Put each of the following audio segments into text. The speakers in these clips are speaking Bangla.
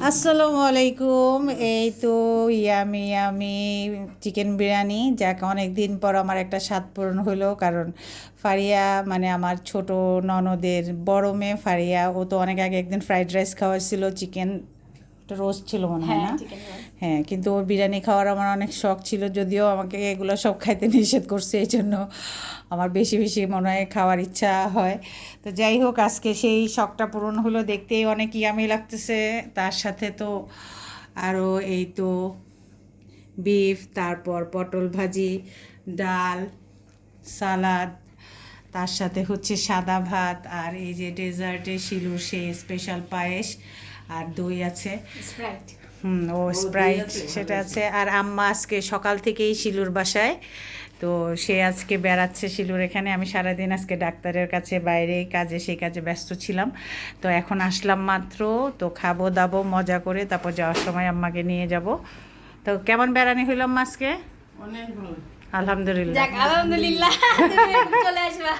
আসসালামু আলাইকুম। এই তো ইয়ামি ইয়ামি চিকেন বিরিয়ানি, যাক অনেক দিন পর আমার একটা স্বাদ পূরণ হলো। কারণ ফারিয়া মানে আমার ছোট ননদের বড় মেয়ে ফারিয়া, ও তো অনেক আগে একদিন ফ্রাইড রাইস খাওয়াছিল, চিকেন রোস্ট ছিল মনে হয় হ্যাঁ, না? Chicken roast. হ্যাঁ, কিন্তু ওর বিরিয়ানি খাওয়ার আমার অনেক শখ ছিল, যদিও আমাকে এগুলো সব খাইতে নিষেধ করছে, এই জন্য আমার বেশি বেশি মনে হয় খাওয়ার ইচ্ছা হয়। তো যাই হোক, আজকে সেই শখটা পূরণ হলো। দেখতেই অনেক ইয়ামি লাগতেছে। তার সাথে তো আরও এই তো বিফ, তারপর পটল ভাজি, ডাল, সালাদ, তার সাথে হচ্ছে সাদা ভাত, আর এই যে ডেজার্টে শিলুর সেই স্পেশাল পায়েস, আর দই আছে। স্প্রাইট। ও স্প্রাইট সেটা আছে। আর আম্মা আজকে সকাল থেকেই শিলুর বাসায়, তো সে আজকে বেড়াচ্ছে শিলুর এখানে। আমি সারাদিন আজকে ডাক্তারের কাছে বাইরে কাজে, সেই কাজে ব্যস্ত ছিলাম। তো এখন আসলাম মাত্র, তো খাবো দাবো মজা করে, তারপর যাওয়ার সময় আম্মাকে নিয়ে যাব। তো কেমন বেড়ানি হইলাম আজকে? অনেক ভালো। আলহামদুলিল্লাহ। যাক, আলহামদুলিল্লাহ। তুমি চলে আসবা।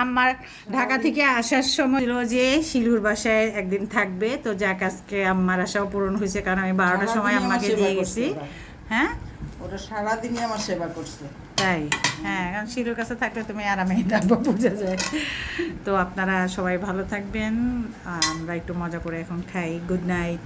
আম্মার ঢাকা থেকে আসার সময় ছিল যে শিলুর বাসায় একদিন থাকবে। তো যাক, আজকে আম্মার আশাও পূরণ হয়েছে, কারণ আমি 12টার সময় সারাদিনই আমার আম্মাকে সেবা দিয়ে করছে গেছি। ওরা। হ্যাঁ ওরা সারাদিনই আমার সেবা করছে। তাই? হ্যাঁ, কারণ শিলুর কাছে থাকলে তুমি আরামে থাকবো, বোঝা যায়। তো আপনারা সবাই ভালো থাকবেন। আমরা একটু মজা করে এখন খাই। Good night.